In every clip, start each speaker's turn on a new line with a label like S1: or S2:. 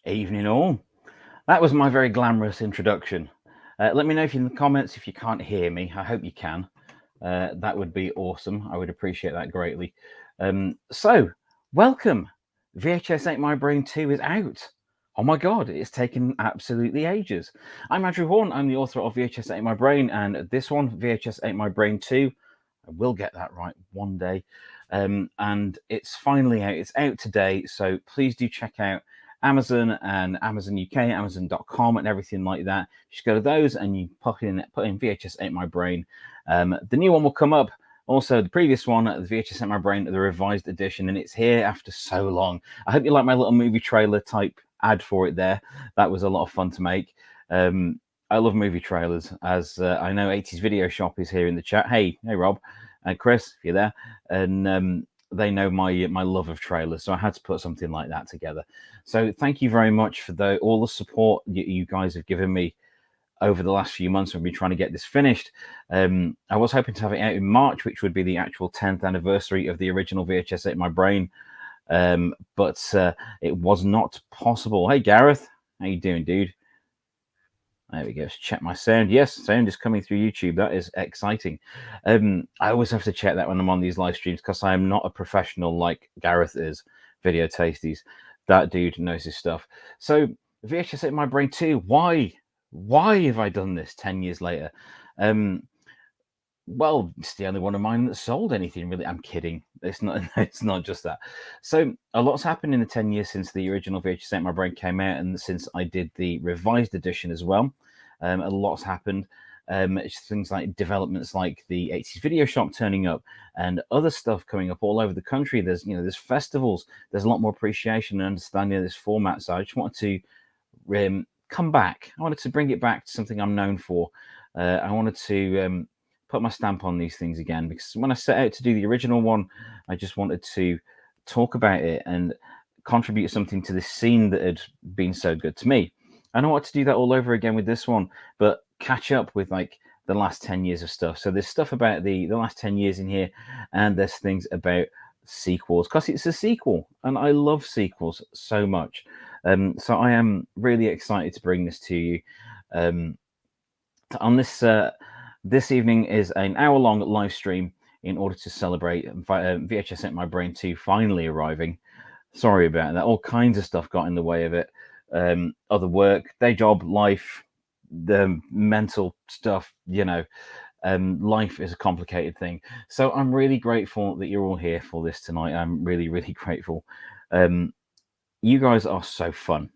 S1: Evening all. That was my very glamorous introduction. Let me know if in the comments if you can't hear me. I hope you can. That would be awesome. I would appreciate that greatly. So, welcome. VHS Ate My Brain 2 is out. Oh my God, it's taken absolutely ages. I'm Andrew Horn. I'm the author of VHS Ate My Brain, and this one, VHS Ate My Brain 2, I will get that right one day. And it's finally out. It's out today. So please do check out Amazon and Amazon UK, Amazon.com, and everything like that. You just go to those and you put in VHS Ate My Brain. The new one will come up. Also, the previous one, the VHS Ate My Brain, the revised edition, and it's here after so long. I hope you like my little movie trailer type ad for it there. That was a lot of fun to make. I love movie trailers, as I know 80s Video Shop is here in the chat. Hey, Rob and Chris, if you're there. And they know my love of trailers, so I had to put something like that together. So thank you very much for all the support you guys have given me over the last few months. We've been trying to get this finished. I was hoping to have it out in March, which would be the actual 10th anniversary of the original VHS Ate My Brain, but it was not possible. Hey Gareth, how you doing, dude? There we go. Let's check my sound. Yes, sound is coming through YouTube. That is exciting. I always have to check that when I'm on these live streams, because I am not a professional like Gareth is. Video Tasties. That dude knows his stuff. So VHS Ate My Brain 2. Why have I done this 10 years later? Well, it's the only one of mine that sold anything, really. I'm kidding. It's not. It's not just that. So a lot's happened in the 10 years since the original VHS Ate My Brain came out, and since I did the revised edition as well. A lot's happened. It's things like developments like the 80s Video Shop turning up and other stuff coming up all over the country. There's festivals. There's a lot more appreciation and understanding of this format. So I just wanted to come back. I wanted to bring it back to something I'm known for. I wanted to put my stamp on these things again, because when I set out to do the original one, I just wanted to talk about it and contribute something to this scene that had been so good to me. I don't want to do that all over again with this one, but catch up with like the last 10 years of stuff. So there's stuff about the last 10 years in here, and there's things about sequels, because it's a sequel and I love sequels so much. So I am really excited to bring this to you. On this evening is an hour-long live stream in order to celebrate VHS Ate My Brain 2 finally arriving. Sorry about that. All kinds of stuff got in the way of it. Other work, day job, life, the mental stuff, life is a complicated thing. So I'm really grateful that you're all here for this tonight. I'm really, really grateful. You guys are so fun.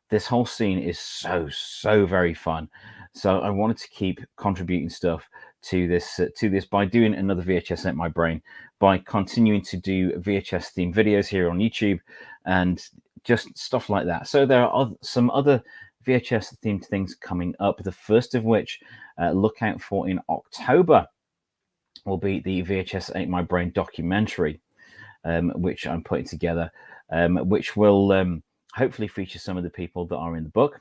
S1: This whole scene is so very fun. So I wanted to keep contributing stuff to this by doing another VHS Ate My Brain, by continuing to do VHS themed videos here on YouTube and just stuff like that. So there are some other VHS themed things coming up. The first of which, look out for in October, will be the VHS Ate My Brain documentary, which I'm putting together, which will hopefully feature some of the people that are in the book.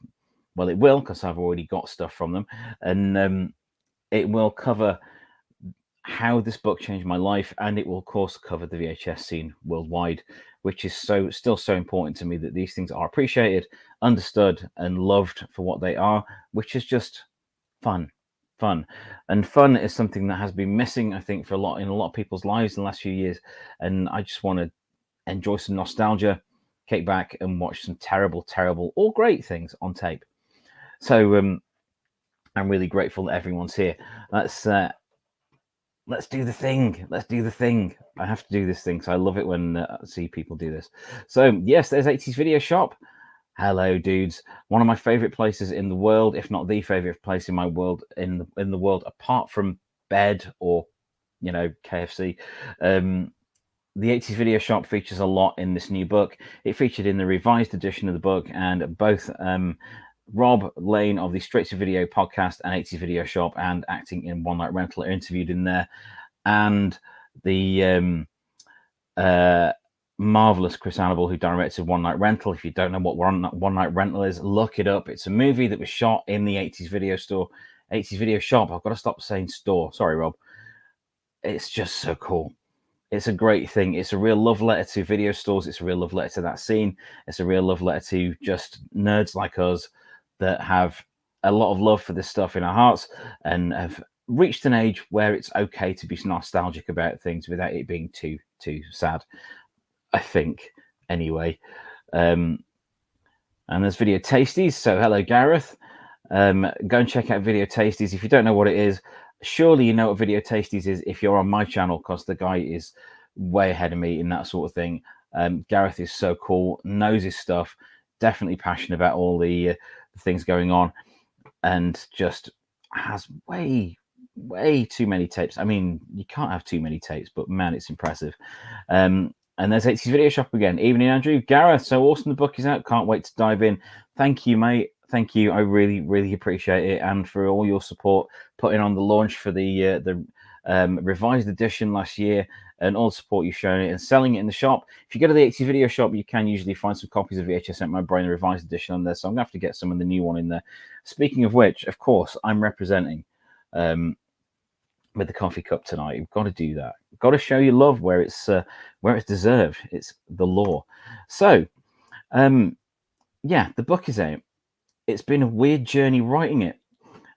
S1: Well, it will, because I've already got stuff from them. And it will cover how this book changed my life, and it will, of course, cover the VHS scene worldwide, which is still so important to me, that these things are appreciated, understood, and loved for what they are, which is just fun. And fun is something that has been missing, I think, in a lot of people's lives in the last few years. And I just want to enjoy some nostalgia, kick back and watch some terrible, or great things on tape. So I'm really grateful that everyone's here. Let's do the thing. Let's do the thing. I have to do this thing, so I love it when I see people do this. So yes, there's 80s Video Shop. Hello, dudes. One of my favorite places in the world, if not the favorite place in my world, in the world, apart from bed or, you know, KFC. The 80s Video Shop features a lot in this new book. It featured in the revised edition of the book, and both Rob Lane of the Straight to Video podcast and 80s Video Shop and Acting in One Night Rental are interviewed in there. And the marvelous Chris Annable, who directed One Night Rental. If you don't know what One Night Rental is, look it up. It's a movie that was shot in the 80s Video Store, 80s Video Shop. I've got to stop saying store. Sorry, Rob. It's just so cool. It's a great thing. It's a real love letter to video stores. It's a real love letter to that scene. It's a real love letter to just nerds like us that have a lot of love for this stuff in our hearts and have reached an age where it's okay to be nostalgic about things without it being too sad, I think, anyway. And there's Video Tasties. So hello, Gareth. Go and check out Video Tasties. If you don't know what it is, surely you know what Video Tasties is if you're on my channel, because the guy is way ahead of me in that sort of thing. Gareth is so cool, knows his stuff, definitely passionate about all the things going on, and just has way too many tapes. I mean, you can't have too many tapes, but man, it's impressive. And there's 80s Video Shop again. Evening, Andrew. Gareth, so awesome the book is out. Can't wait to dive in. Thank you, mate. Thank you. I really appreciate it, and for all your support putting on the launch for the revised edition last year, and all the support you've shown it and selling it in the shop. If you go to the 80s Video Shop, you can usually find some copies of VHS Ate My Brain, the revised edition on there. So I'm gonna have to get some of the new one in there. Speaking of which, of course, I'm representing with the coffee cup tonight. You've got to do that. You've got to show your love where it's deserved. It's the law. So, yeah, the book is out. It's been a weird journey writing it,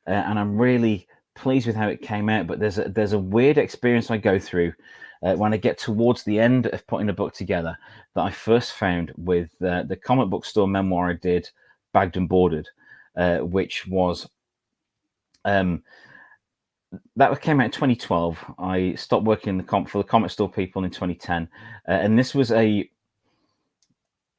S1: and I'm really pleased with how it came out. But there's a weird experience I go through when I get towards the end of putting a book together that I first found with the comic book store memoir I did, Bagged and Boarded, which was that came out in 2012. I stopped working for the comic store people in 2010, and this was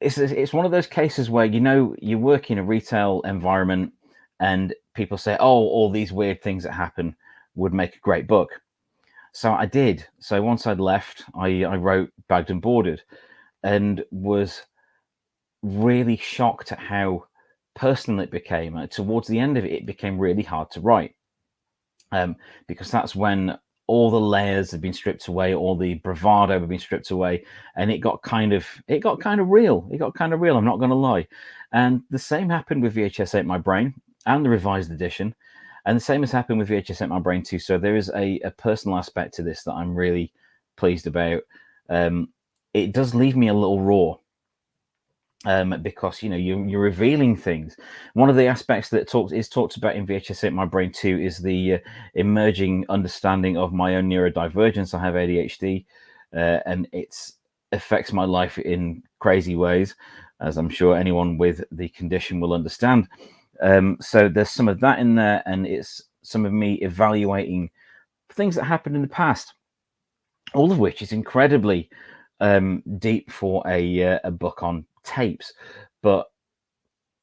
S1: it's one of those cases where, you know, you work in a retail environment and people say, oh, all these weird things that happen would make a great book. So I did. So once I'd left, I wrote Bagged and Boarded, and was really shocked at how personal it became. Towards the end of it, it became really hard to write, because that's when all the layers had been stripped away, all the bravado had been stripped away, and it got kind of real. It got kind of real, I'm not going to lie. And the same happened with VHS Ate My Brain and the revised edition, and the same has happened with VHS Ate My Brain too. So there is a personal aspect to this that I'm really pleased about. It does leave me a little raw, because, you know, you're revealing things. One of the aspects that is talked about in VHS Ate My Brain 2 is the emerging understanding of my own neurodivergence. I have ADHD, and it affects my life in crazy ways, as I'm sure anyone with the condition will understand. So there's some of that in there, and it's some of me evaluating things that happened in the past, all of which is incredibly deep for a book on tapes. But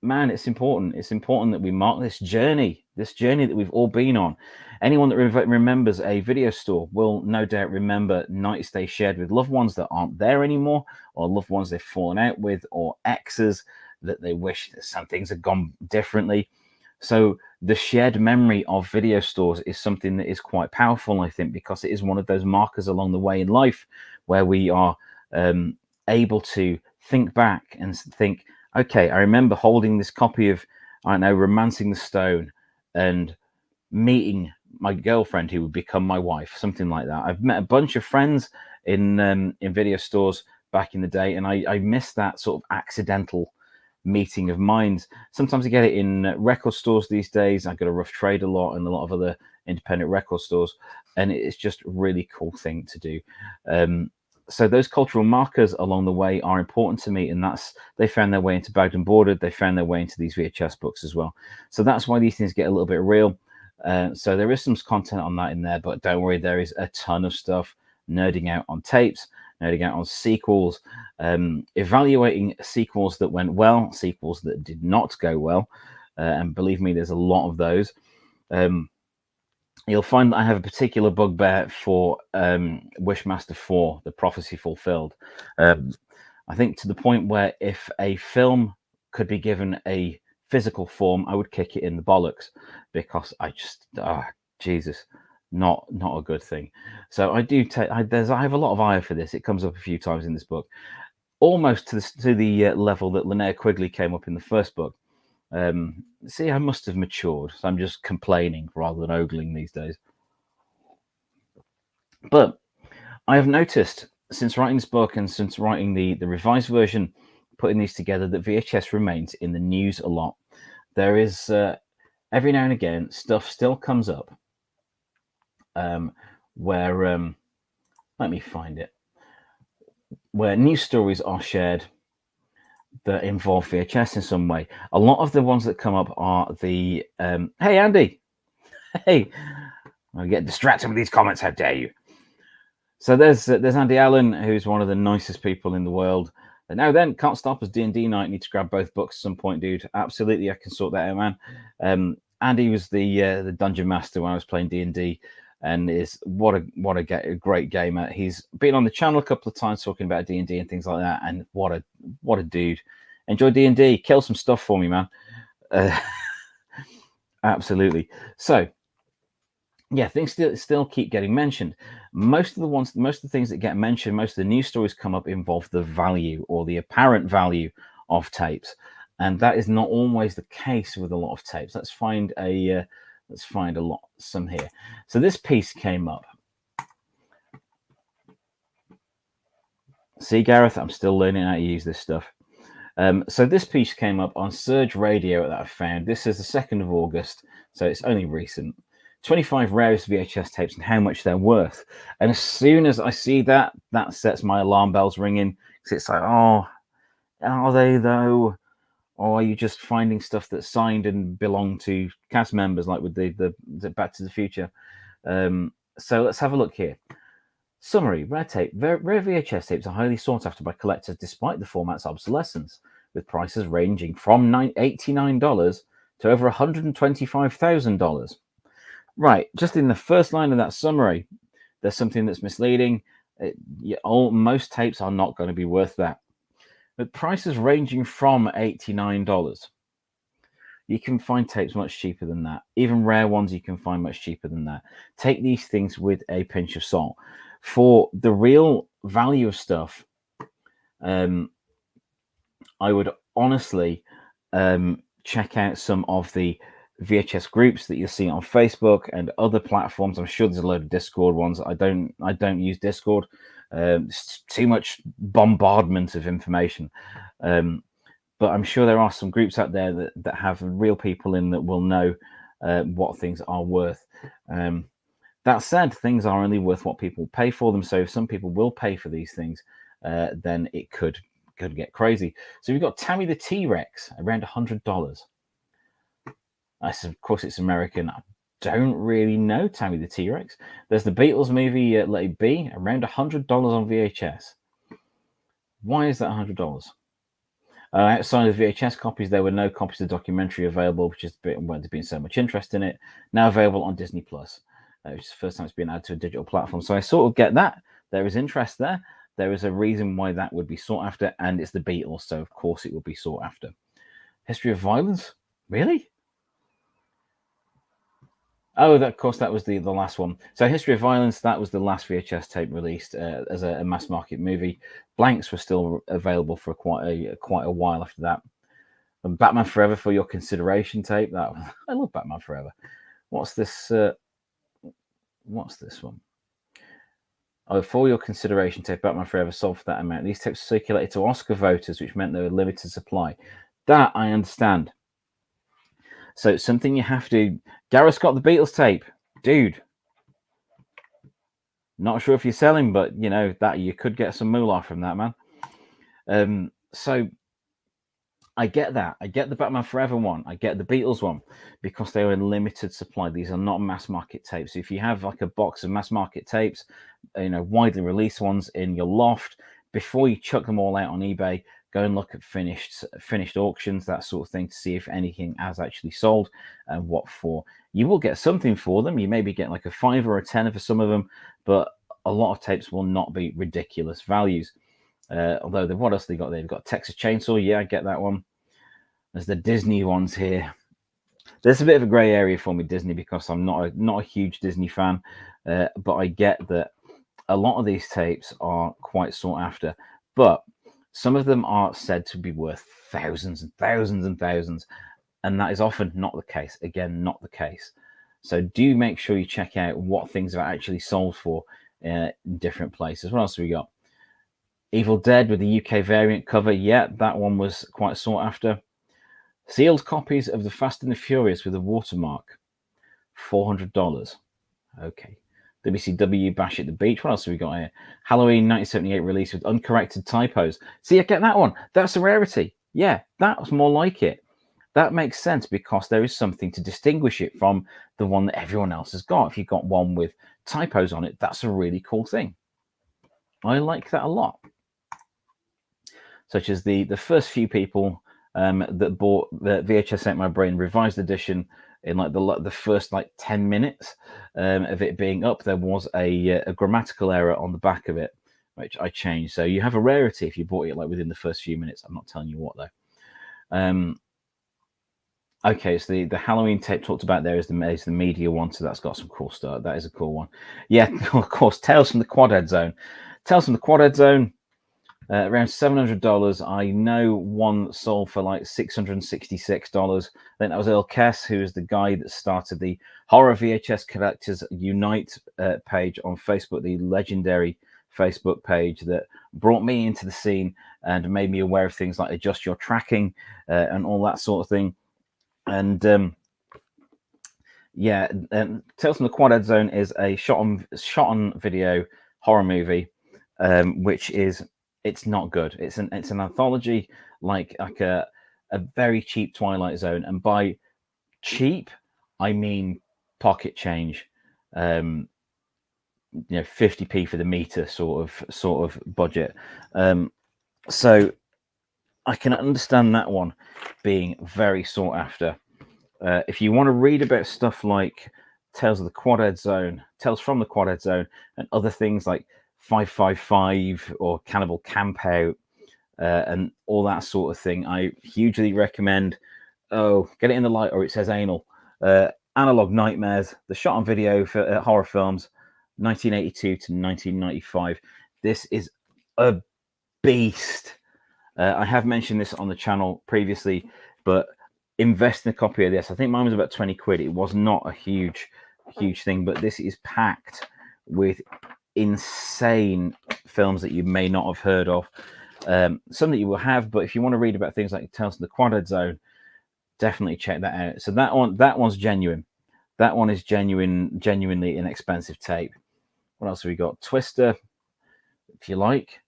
S1: man, it's important that we mark this journey that we've all been on. Anyone that remembers a video store will no doubt remember nights they shared with loved ones that aren't there anymore, or loved ones they've fallen out with, or exes that they wish that some things had gone differently. So the shared memory of video stores is something that is quite powerful, I think, because it is one of those markers along the way in life where we are able to think back and think, okay, I remember holding this copy of, I don't know, Romancing the Stone, and meeting my girlfriend who would become my wife, something like that. I've met a bunch of friends in video stores back in the day, and I miss that sort of accidental meeting of minds. Sometimes I get it in record stores these days. I go to Rough Trade a lot and a lot of other independent record stores, and it's just a really cool thing to do. So those cultural markers along the way are important to me, and they found their way into Bagged and Boarded. They found their way into these VHS books as well. So that's why these things get a little bit real. So there is some content on that in there, but don't worry, there is a ton of stuff nerding out on tapes, nerding out on sequels, evaluating sequels that went well, sequels that did not go well. And believe me, there's a lot of those. You'll find that I have a particular bugbear for Wishmaster 4, The Prophecy Fulfilled. I think to the point where if a film could be given a physical form, I would kick it in the bollocks, because I just, Jesus, not a good thing. So I do take, I have a lot of ire for this. It comes up a few times in this book, almost to the level that Linnea Quigley came up in the first book. See, I must have matured, so I'm just complaining rather than ogling these days. But I have noticed since writing this book and since writing the revised version, putting these together, that VHS remains in the news a lot. There is every now and again stuff still comes up where let me find it, where news stories are shared that involve VHS in some way. A lot of the ones that come up are the hey Andy, hey, I get distracted with these comments. How dare you? So there's Andy Allen, who's one of the nicest people in the world. And now then, can't stop us D&D night. Need to grab both books at some point, dude. Absolutely, I can sort that out, man. Andy was the dungeon master when I was playing D&D, and is what a great gamer. He's been on the channel a couple of times talking about D&D and things like that. And what a dude. Enjoy D&D. Kill some stuff for me, man. Absolutely. So yeah, things still keep getting mentioned. Most of the things that get mentioned, most of the news stories come up involve the value or the apparent value of tapes, and that is not always the case with a lot of tapes. Let's find some here. So this piece came up. See, Gareth, I'm still learning how to use this stuff. So this piece came up on Surge Radio that I found. This is the 2nd of August, so it's only recent. 25 rarest VHS tapes and how much they're worth. And as soon as I see that sets my alarm bells ringing. Because it's like, oh, are they though? Or are you just finding stuff that's signed and belonged to cast members, like with the Back to the Future? So let's have a look here. Summary: rare VHS tapes are highly sought after by collectors despite the format's obsolescence, with prices ranging from $89 to over $125,000. Right, just in the first line of that summary, there's something that's misleading. Most tapes are not going to be worth that. With prices ranging from $89, you can find tapes much cheaper than that. Even rare ones you can find much cheaper than that. Take these things with a pinch of salt. For the real value of stuff, I would honestly check out some of the VHS groups that you'll see on Facebook and other platforms. I'm sure there's a load of Discord ones. I don't use Discord. It's too much bombardment of information. But I'm sure there are some groups out there that have real people in that will know what things are worth. That said, things are only worth what people pay for them. So if some people will pay for these things, then it could get crazy. So we've got Tammy the T-Rex, around $100. Of course, it's American. I don't really know Tammy the T-Rex. There's the Beatles movie, Let It Be, around $100 on VHS. Why is that $100? Outside of VHS copies, there were no copies of the documentary available, which is why there's been so much interest in it. Now available on Disney Plus, which is the first time it's been added to a digital platform. So I sort of get that. There is interest there. There is a reason why that would be sought after, and it's the Beatles, so of course it would be sought after. History of Violence? Really? Oh, of course, that was the last one. So History of Violence, that was the last VHS tape released as a mass market movie. Blanks were still available for quite a while after that. And Batman Forever for Your Consideration tape. I love Batman Forever. What's this? What's this one? Oh, For Your Consideration tape, Batman Forever sold for that amount. These tapes circulated to Oscar voters, which meant they were limited supply. That I understand. So it's something you have to. Gareth got the Beatles tape, dude. Not sure if you're selling, but you know that you could get some moolah from that, man. So I get that. I get the Batman Forever one. I get the Beatles one because they were in limited supply. These are not mass market tapes. If you have like a box of mass market tapes, you know, widely released ones in your loft, before you chuck them all out on eBay, go and look at finished auctions, that sort of thing, to see if anything has actually sold and what for. You will get something for them. You maybe get like a 5 or a 10 for some of them, but a lot of tapes will not be ridiculous values. Although what else they got? They've got Texas Chainsaw. Yeah, I get that one. There's the Disney ones here. There's a bit of a grey area for me, Disney, because I'm not a huge Disney fan, but I get that a lot of these tapes are quite sought after. But some of them are said to be worth thousands and thousands and thousands, and that is often not the case. Again, not the case. So do make sure you check out what things are actually sold for in different places. What else have we got? Evil Dead with the UK variant cover. Yeah, that one was quite sought after. Sealed copies of the Fast and the Furious with a watermark. $400. Okay. WCW Bash at the Beach. What else have we got here? Halloween 1978 release with uncorrected typos. See, I get that one. That's a rarity. Yeah, that was more like it. That makes sense because there is something to distinguish it from the one that everyone else has got. If you've got one with typos on it, that's a really cool thing. I like that a lot. Such as the first few people that bought the VHS Ate My Brain revised edition in like the first like 10 minutes of it being up. There was a grammatical error on the back of it, which I changed. So you have a rarity if you bought it like within the first few minutes. I'm not telling you what though. Okay, so the Halloween tape talked about there is the media one, so that's got some cool stuff. That is a cool one. Yeah, of course, Tales from the Quadhead Zone. Tales from the Quadhead Zone. Around $700. I know one sold for like $666. I think that was Earl Kess, who is the guy that started the Horror VHS Collectors Unite page on Facebook, the legendary Facebook page that brought me into the scene and made me aware of things like adjust your tracking and all that sort of thing. And Tales from the Quadhead Zone is a shot on video horror movie, which is. It's not good. It's an anthology like a very cheap Twilight Zone, and by cheap I mean pocket change. 50p for the meter sort of budget. So I can understand that one being very sought after. If you want to read about stuff like Tales of the Quadhead Zone, Tales from the Quadhead Zone, and other things like 555 or Cannibal Campout and all that sort of thing, I hugely recommend. Oh, get it in the light, or it says anal. Analog Nightmares, the shot on video for horror films, 1982 to 1995. This is a beast. I have mentioned this on the channel previously, but invest in a copy of this. I think mine was about 20 quid. It was not a huge thing, but this is packed with insane films that you may not have heard of. Some that you will have, but if you want to read about things like Tales of the Quadhead Zone, definitely check that out. So that one's genuine. That one is genuinely inexpensive tape. What else have we got? Twister, if you like.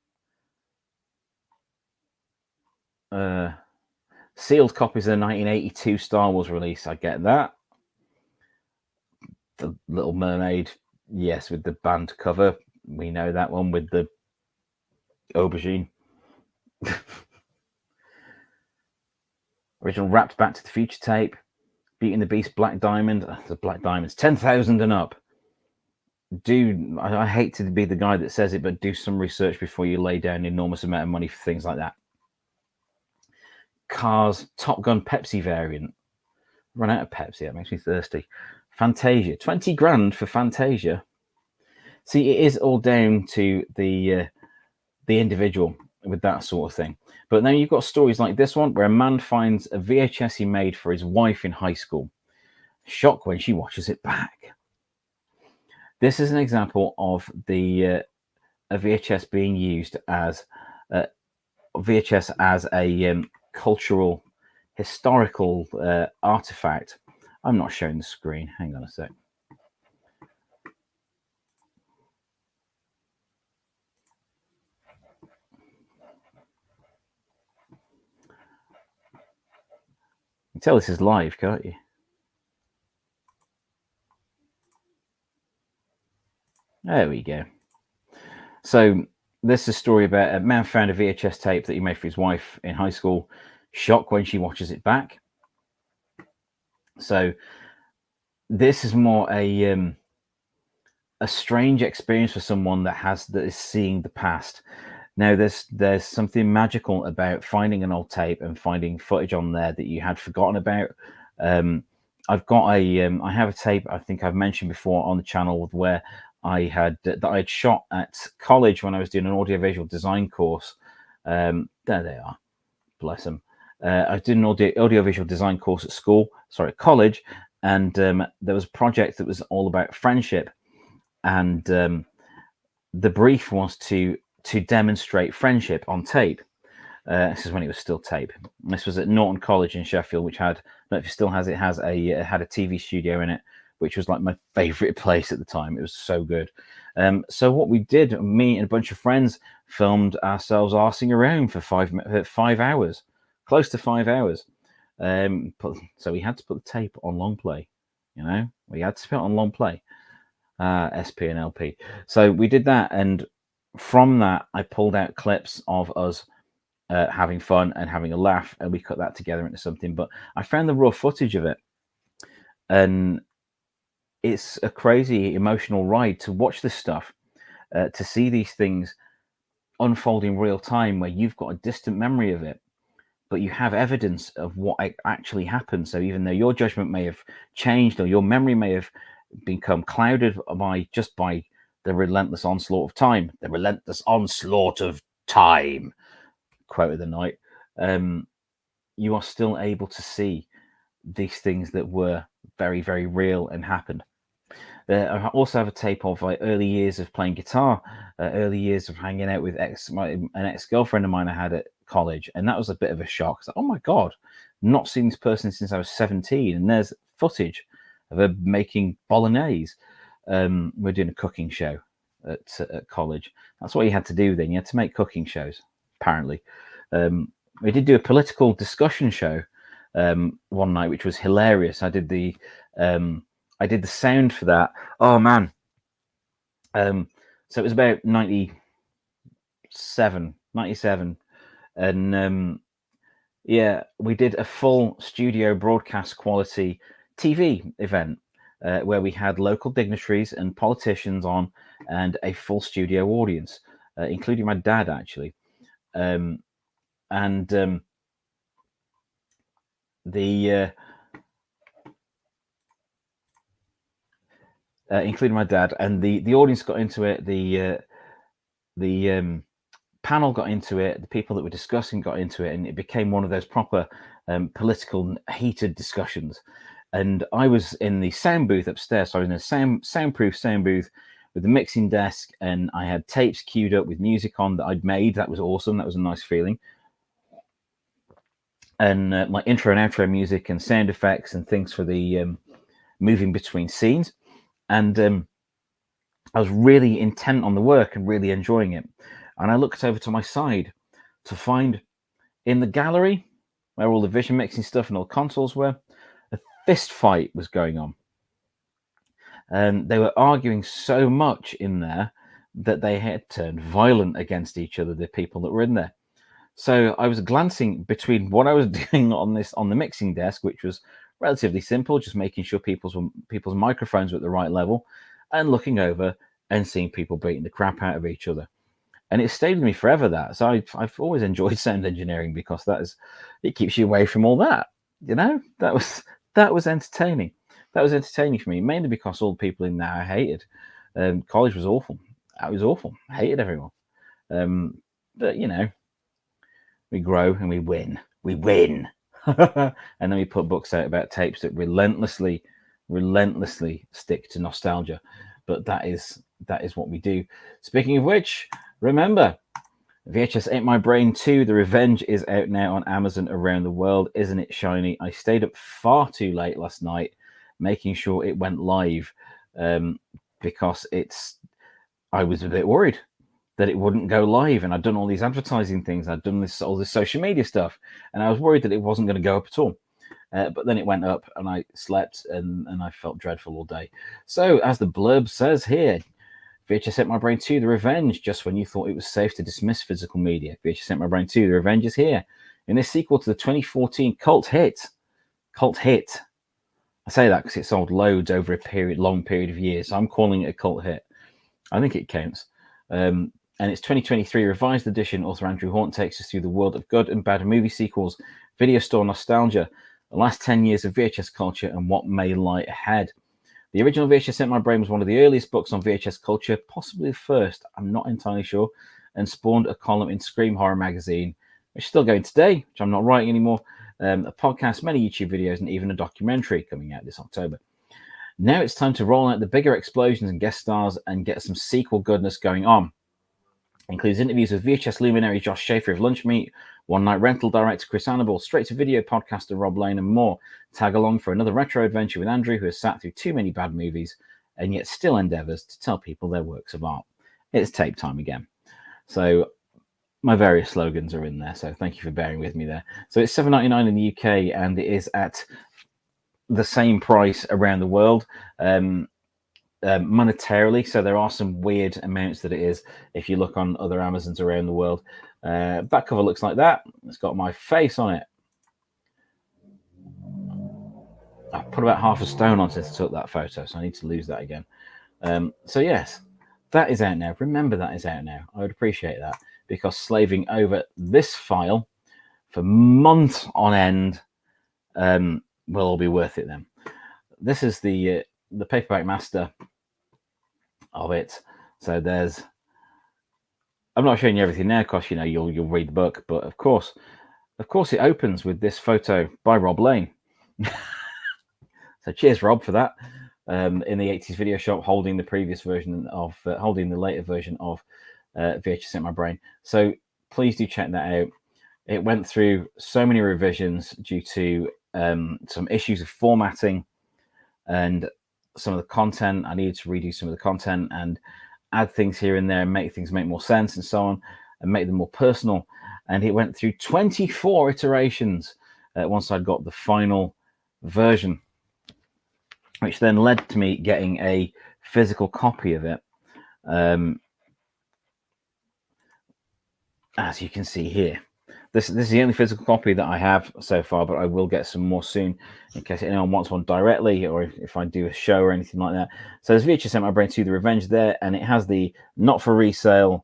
S1: Sealed copies of the 1982 Star Wars release. I get that. The Little Mermaid, yes, with the band cover. We know that one with the aubergine. Original Wrapped Back to the Future tape. Beauty and the Beast Black Diamond. The Black Diamond's 10,000 and up. I hate to be the guy that says it, but do some research before you lay down an enormous amount of money for things like that. Cars Top Gun Pepsi variant. Run out of Pepsi. That makes me thirsty. Fantasia. 20 grand for Fantasia. See, it is all down to the individual with that sort of thing. But then you've got stories like this one where a man finds a VHS he made for his wife in high school. Shock when she watches it back. This is an example of a VHS being used as VHS as a cultural, historical artifact. I'm not showing the screen. Hang on a sec. can tell this is live, can't you? There we go. So this is a story about a man found a VHS tape that he made for his wife in high school. Shock when she watches it back. So this is more a strange experience for someone that is seeing the past. Now, there's something magical about finding an old tape and finding footage on there that you had forgotten about. I've got I have a tape I think I've mentioned before on the channel where I had shot at college when I was doing an audiovisual design course. There they are, bless them. I did an audiovisual design course at school, sorry, college, and there was a project that was all about friendship, and the brief was to demonstrate friendship on tape. This is when it was still tape. This was at Norton College in Sheffield, which had, I don't know if it still has, it had a TV studio in it, which was like my favorite place at the time. It was so good. So what we did, me and a bunch of friends filmed ourselves arsing around for 5 hours, close to 5 hours. So we had to put the tape on long play. We had to put it on long play. SP and LP. So we did that, and from that, I pulled out clips of us having fun and having a laugh, and we cut that together into something. But I found the raw footage of it, and it's a crazy emotional ride to watch this stuff, to see these things unfold in real time, where you've got a distant memory of it, but you have evidence of what actually happened. So even though your judgment may have changed or your memory may have become clouded by the relentless onslaught of time, quote of the night, you are still able to see these things that were very, very real and happened. I also have a tape of early years of playing guitar, early years of hanging out with an ex-girlfriend of mine I had at college, and that was a bit of a shock. Oh my God, not seen this person since I was 17, and there's footage of her making bolognese. We're doing a cooking show at college. That's what you had to do then. You had to make cooking shows, apparently. We did do a political discussion show one night, which was hilarious. I did the sound for that. Oh man. So it was about 97, and yeah, we did a full studio broadcast quality TV event where we had local dignitaries and politicians on, and a full studio audience, including my dad, actually. Including my dad, and the audience got into it. The panel got into it. The people that were discussing got into it, and it became one of those proper political heated discussions. And I was in the sound booth upstairs. So I was in a soundproof sound booth with the mixing desk, and I had tapes queued up with music on that I'd made. That was awesome. That was a nice feeling. And my intro and outro music and sound effects and things for the moving between scenes. And I was really intent on the work and really enjoying it. And I looked over to my side to find in the gallery where all the vision mixing stuff and all the consoles were, a fist fight was going on. And they were arguing so much in there that they had turned violent against each other, the people that were in there. So I was glancing between what I was doing on the mixing desk, which was relatively simple, just making sure people's microphones were at the right level, and looking over and seeing people beating the crap out of each other. And it stayed with me forever, that. So I've always enjoyed sound engineering, because it keeps you away from all that. That was entertaining. That was entertaining for me, mainly because all the people in there I hated. College was awful. It was awful. I hated everyone. But we grow and we win. We win. And then we put books out about tapes that relentlessly stick to nostalgia. But that is what we do. Speaking of which, remember, VHS Ate My Brain 2, The Revenge, is out now on Amazon around the world. Isn't it shiny? I stayed up far too late last night making sure it went live, because I was a bit worried that it wouldn't go live, and I'd done all these advertising things, I'd done all this social media stuff, and I was worried that it wasn't going to go up at all. but then it went up and I slept and I felt dreadful all day. So, as the blurb says here, VHS Ate My Brain 2, The Revenge, just when you thought it was safe to dismiss physical media. VHS Ate My Brain 2, The Revenge is here. In this sequel to the 2014 cult hit, I say that because it sold loads over a long period of years, so I'm calling it a cult hit. I think it counts. And it's 2023 revised edition. Author Andrew Horton takes us through the world of good and bad movie sequels, video store nostalgia, the last 10 years of VHS culture, and what may lie ahead. The original VHS Ate My Brain was one of the earliest books on VHS culture, possibly the first, I'm not entirely sure, and spawned a column in Scream Horror magazine, which is still going today, which I'm not writing anymore, a podcast, many YouTube videos, and even a documentary coming out this October. Now it's time to roll out the bigger explosions and guest stars and get some sequel goodness going on. Includes interviews with VHS luminary Josh Schaefer of Lunch Meat, One Night Rental director Chris Annable, straight-to-video podcaster Rob Lane, and more. Tag along for another retro adventure with Andrew, who has sat through too many bad movies and yet still endeavours to tell people their works of art. It's tape time again. So my various slogans are in there, so thank you for bearing with me there. So it's $7.99 in the UK, and it is at the same price around the world. Monetarily, so there are some weird amounts that it is if you look on other Amazons around the world. Back cover looks like that. It's got my face on it. I put about half a stone on since I took that photo, so I need to lose that again. So yes, that is out now. Remember, that is out now. I would appreciate that, because slaving over this file for months on end will all be worth it then. This is the paperback master of it. So there's, I'm not showing you everything now because you'll read the book, but of course it opens with this photo by Rob Lane. So cheers, Rob, for that. In the 80s video shop, holding the previous version of holding the later version of VHS Ate My Brain. So please do check that out. It went through so many revisions due to some issues of formatting and some of the content. I needed to redo some of the content and add things here and there and make things make more sense and so on, and make them more personal. And it went through 24 iterations once I'd got the final version, which then led to me getting a physical copy of it, as you can see here. This is the only physical copy that I have so far, but I will get some more soon in case anyone wants one directly, or if I do a show or anything like that. So there's VHS Ate My Brain 2, The Revenge there, and it has the not for resale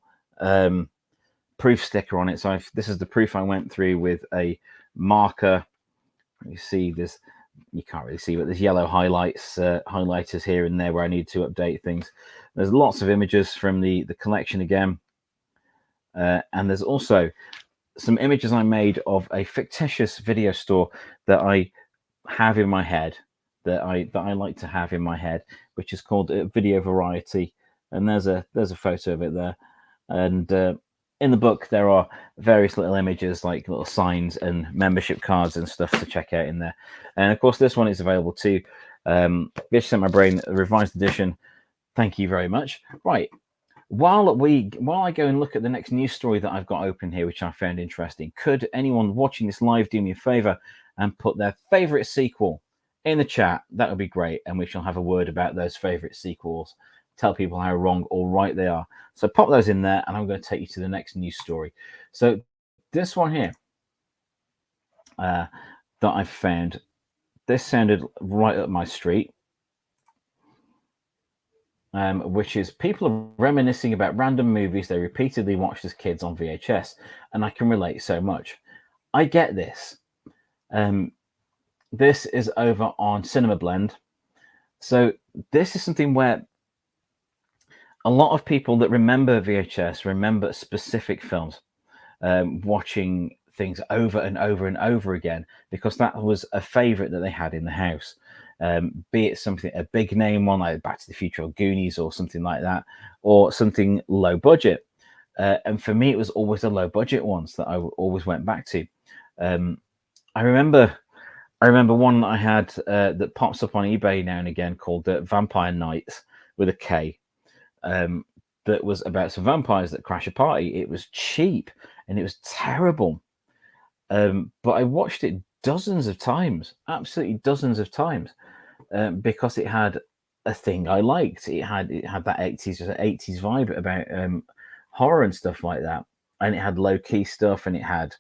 S1: proof sticker on it. So this is the proof I went through with a marker. You see this, you can't really see, but there's yellow highlighters here and there where I need to update things. There's lots of images from the collection again, and there's also some images I made of a fictitious video store that I have in my head, that I like to have in my head, which is called Video Variety. And there's a photo of it there. And in the book there are various little images, like little signs and membership cards and stuff to check out in there. And of course this one is available too. VHS Ate My Brain, revised edition. Thank you very much. Right. While I go and look at the next news story that I've got open here, which I found interesting, could anyone watching this live do me a favor and put their favorite sequel in the chat? That would be great, and we shall have a word about those favorite sequels, tell people how wrong or right they are. So pop those in there, and I'm going to take you to the next news story. So this one here that I've found, this sounded right up my street. Which is people are reminiscing about random movies they repeatedly watched as kids on VHS, and I can relate so much. I get this. This is over on Cinema Blend. So this is something where a lot of people that remember VHS remember specific films, watching things over and over and over again, because that was a favorite that they had in the house. Be it something, a big name one like Back to the Future or Goonies or something like that, or something low budget. And for me, it was always the low budget ones that I always went back to. I remember one that I had that pops up on eBay now and again called Vampire Nights with a K. That was about some vampires that crash a party. It was cheap and it was terrible. But I watched it dozens of times, absolutely dozens of times, because it had a thing I liked. It had that eighties vibe about horror and stuff like that, and it had low key stuff, and it had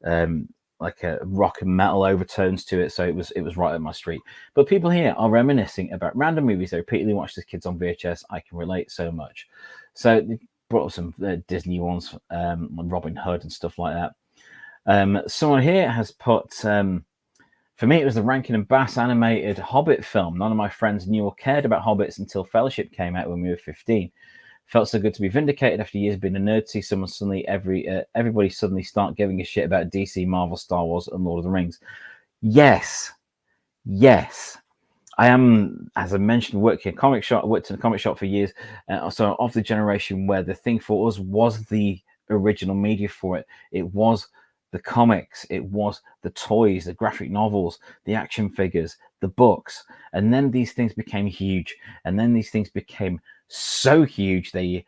S1: um, like a rock and metal overtones to it. So it was right up my street. But people here are reminiscing about random movies they repeatedly watched as kids on VHS. I can relate so much. So they brought up some Disney ones, like Robin Hood and stuff like that. Someone here has put, for me, it was the Rankin and Bass animated Hobbit film. None of my friends knew or cared about Hobbits until Fellowship came out when we were 15. Felt so good to be vindicated after years being a nerd. See someone suddenly, everybody suddenly start giving a shit about DC, Marvel, Star Wars, and Lord of the Rings. Yes, yes. I am, as I mentioned, worked in a comic shop for years. So of the generation where the thing for us was the original media for it. It was the comics, it was the toys, the graphic novels, the action figures, the books. And then these things became huge. And then these things became so huge they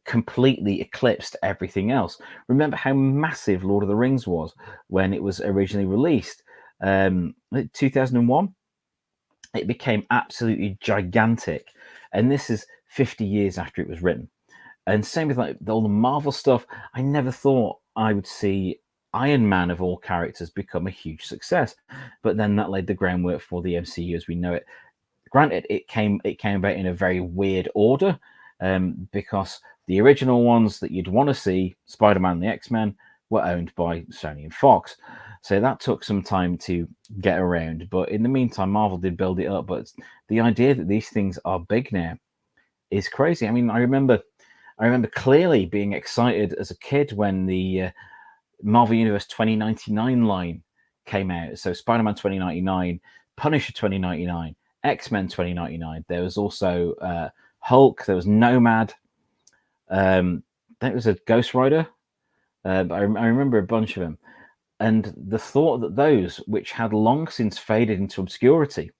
S1: completely eclipsed everything else. Remember how massive Lord of the Rings was when it was originally released. 2001, it became absolutely gigantic. And this is 50 years after it was written. And same with like all the Marvel stuff. I never thought I would see Iron Man of all characters become a huge success. But then that laid the groundwork for the MCU as we know it. Granted, it came about in a very weird order, because the original ones that you'd want to see, Spider-Man and the X-Men, were owned by Sony and Fox. So that took some time to get around. But in the meantime, Marvel did build it up. But the idea that these things are big now is crazy. I mean, I remember clearly being excited as a kid when the Marvel Universe 2099 line came out. So Spider-Man 2099, Punisher 2099, X-Men 2099. There was also Hulk. There was Nomad. I think it was a Ghost Rider. But I remember a bunch of them. And the thought that those, which had long since faded into obscurity,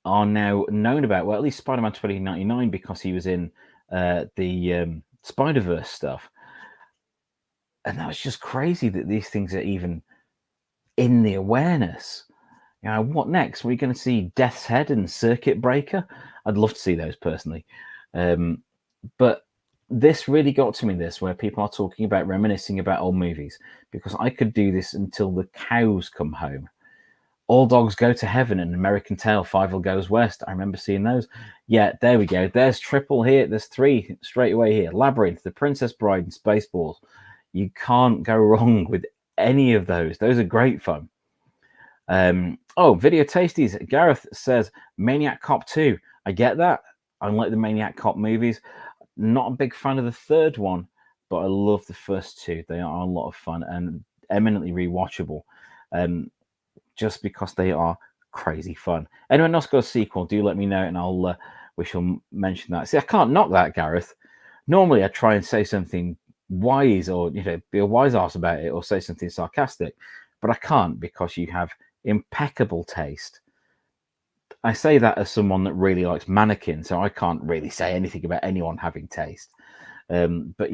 S1: are now known about. Well, at least Spider-Man 2099 because he was in the Spider-Verse stuff. And that was just crazy that these things are even in the awareness. You know, what next? We're going to see Death's Head and Circuit Breaker. I'd love to see those personally. But this really got to me, where people are talking about reminiscing about old movies, because I could do this until the cows come home. All Dogs Go to Heaven and American Tail, Fievel Goes West. I remember seeing those. Yeah, there we go. There's triple here. There's three straight away here. Labyrinth, The Princess Bride, and Spaceballs. You can't go wrong with any of those. Those are great fun. Video Tasties. Gareth says Maniac Cop 2. I get that. I like the Maniac Cop movies. Not a big fan of the third one, but I love the first two. They are a lot of fun and eminently rewatchable, just because they are crazy fun. Anyone else got a sequel? Do let me know, and we shall mention that. See, I can't knock that, Gareth. Normally, I try and say something wise, or be a wise ass about it, or say something sarcastic, but I can't because you have impeccable taste. I say that as someone that really likes Mannequin, so I can't really say anything about anyone having taste. But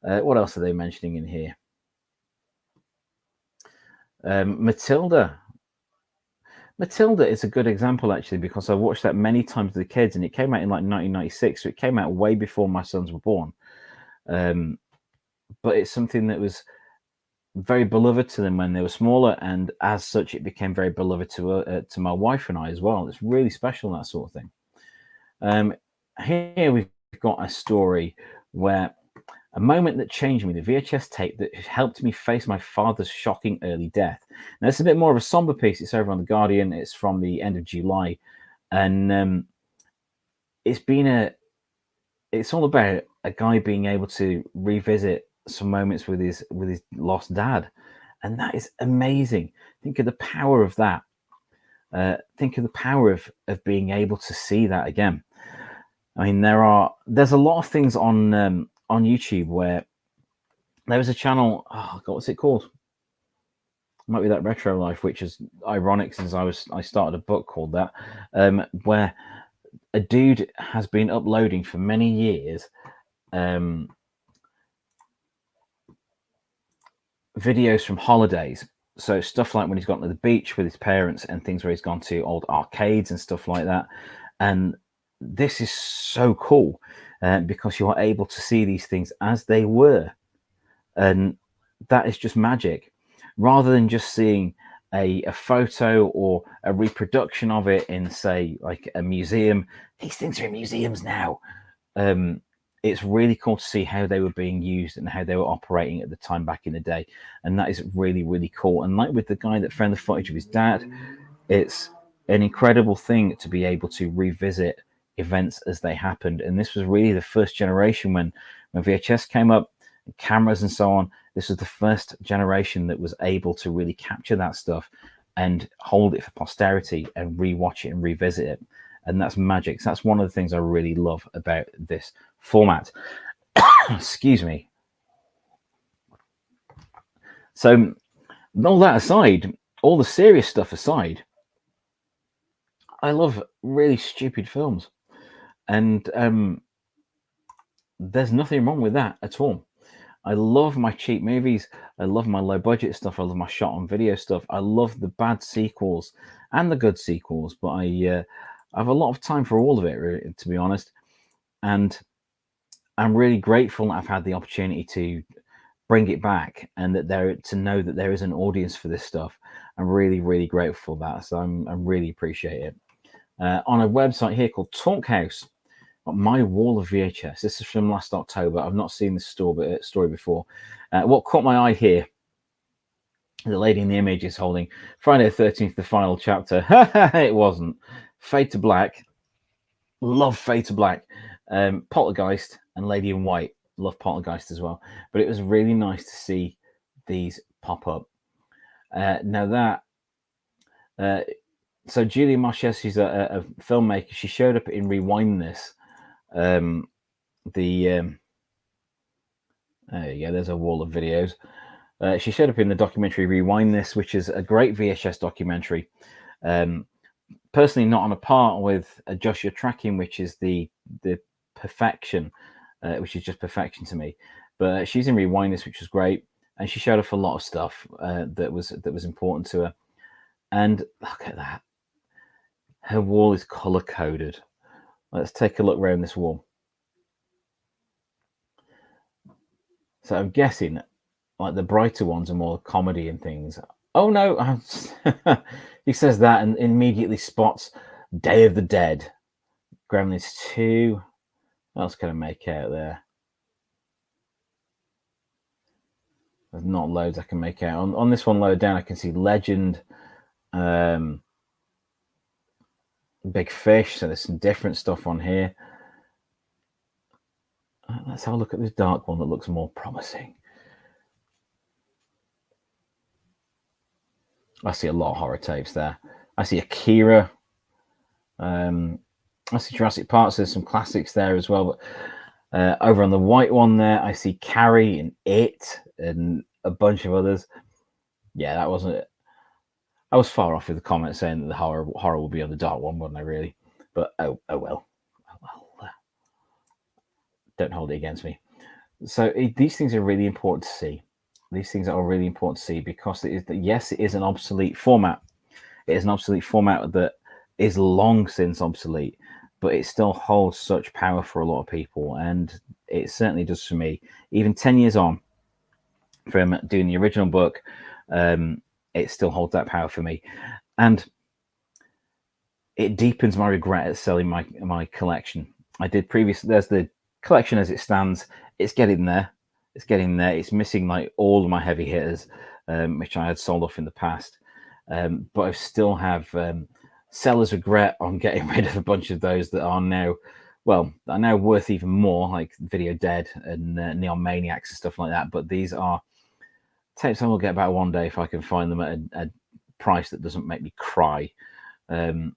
S1: what else are they mentioning in here? Matilda. Matilda is a good example, actually, because I watched that many times with the kids, and it came out in like 1996, so it came out way before my sons were born. But it's something that was very beloved to them when they were smaller, and as such, it became very beloved to my wife and I as well. It's really special, that sort of thing. Here we've got a story where a moment that changed me, the VHS tape that helped me face my father's shocking early death. Now, it's a bit more of a somber piece. It's over on The Guardian. It's from the end of July. And it's all about a guy being able to revisit some moments with his lost dad. And that is amazing. Think of the power of that. Think of the power of being able to see that again. I mean, there's a lot of things on YouTube where there was a channel. Oh God, what's it called? It might be that Retro Life, which is ironic since I started a book called that, where a dude has been uploading for many years videos from holidays. So stuff like when he's gone to the beach with his parents and things where he's gone to old arcades and stuff like that. And this is so cool because you are able to see these things as they were. And that is just magic. Rather than just seeing a photo or a reproduction of it in, say, like a museum. These things are in museums now. It's really cool to see how they were being used and how they were operating at the time back in the day. And that is really, really cool. And like with the guy that found the footage of his dad, it's an incredible thing to be able to revisit events as they happened. And this was really the first generation when VHS came up, cameras and so on. This was the first generation that was able to really capture that stuff and hold it for posterity and rewatch it and revisit it. And that's magic. So that's one of the things I really love about this format. Excuse me. So all that aside, all the serious stuff aside, I love really stupid films. And there's nothing wrong with that at all. I love my cheap movies. I love my low budget stuff. I love my shot on video stuff. I love the bad sequels and the good sequels, but I have a lot of time for all of it, really, to be honest. And I'm really grateful that I've had the opportunity to bring it back and that to know that there is an audience for this stuff. I'm really, really grateful for that. So I really appreciate it. On a website here called Talkhouse, my wall of VHS. This is from last October. I've not seen this story before. What caught my eye here, the lady in the image is holding Friday the 13th, the final chapter. It wasn't. Fade to Black. Love Fade to Black. Poltergeist and Lady in White. Love Poltergeist as well. But it was really nice to see these pop up. Now that... so Julia Marches, she's a filmmaker. She showed up in Rewind This. There you go, there's a wall of videos. She showed up in the documentary Rewind This, which is a great VHS documentary. Personally not on a part with Adjust Your Tracking, which is the perfection, which is just perfection to me. But she's in Rewind This, which was great, and she showed off a lot of stuff that was important to her. And look at that. Her wall is color coded. Let's take a look around this wall. So I'm guessing like the brighter ones are more comedy and things. Oh no, he says that and immediately spots Day of the Dead, Gremlins 2. What else can I make out there? There's not loads I can make out. On this one lower down, I can see Legend, Big Fish. So there's some different stuff on here. Let's have a look at this dark one that looks more promising. I see a lot of horror tapes there. I see Akira. I see Jurassic Park. So there's some classics there as well. But over on the white one there, I see Carrie and It and a bunch of others. Yeah, that wasn't it. I was far off with the comment saying that the horror will be on the dark one, wasn't I, really? But oh well. Don't hold it against me. So these things are really important to see. These things are really important to see because it is an obsolete format. It is an obsolete format that is long since obsolete, but it still holds such power for a lot of people, and it certainly does for me. Even 10 years on from doing the original book, it still holds that power for me, and it deepens my regret at selling my collection. I did previously. There's the collection as it stands. It's getting there. It's missing like all of my heavy hitters, which I had sold off in the past, but I still have seller's regret on getting rid of a bunch of those that are now worth even more, like Video Dead and Neon Maniacs and stuff like that. But these are tapes I will get back one day if I can find them at a price that doesn't make me cry. But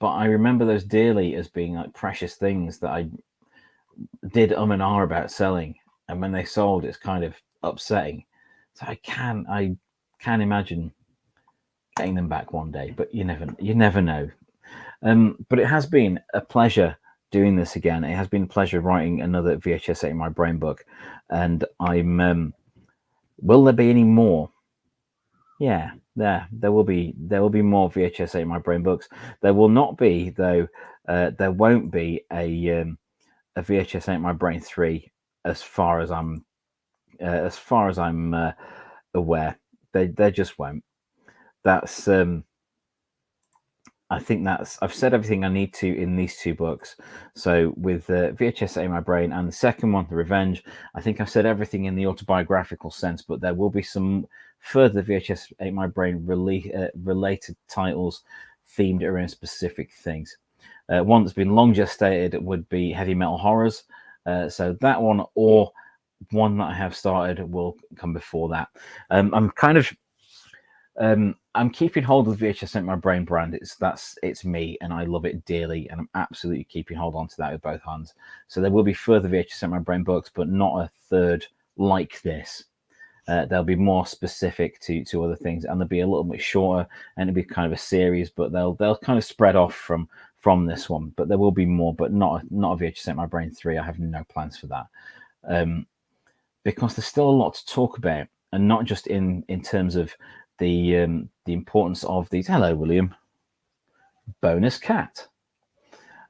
S1: I remember those dearly as being like precious things that I did and ah about selling, and when they sold, it's kind of upsetting. So I can imagine getting them back one day, but you never know. But it has been a pleasure doing this again. It has been a pleasure writing another VHS Ate My Brain book, and I'm will there be any more? There will be more VHS Ate My Brain books. There will not be though. There won't be a VHS Ate My Brain 3, as far as I'm aware. They just won't. That's I think I've said everything I need to in these two books. So with VHS Ate My Brain and the second one, The Revenge, I think I've said everything in the autobiographical sense, but there will be some further VHS Ate My Brain related titles themed around specific things. One that's been long gestated would be Heavy Metal Horrors. So that one, or one that I have started, will come before that. I'm keeping hold of the VHS Ate My Brain brand. It's me, and I love it dearly, and I'm absolutely keeping hold on to that with both hands. So there will be further VHS Ate My Brain books, but not a third like this. They'll be more specific to other things, and they'll be a little bit shorter, and it'll be kind of a series, but they'll kind of spread off from this one. But there will be more, but not a VHS Ate My Brain 3. I have no plans for that, because there's still a lot to talk about, and not just in terms of the importance of these. Hello, William. Bonus cat.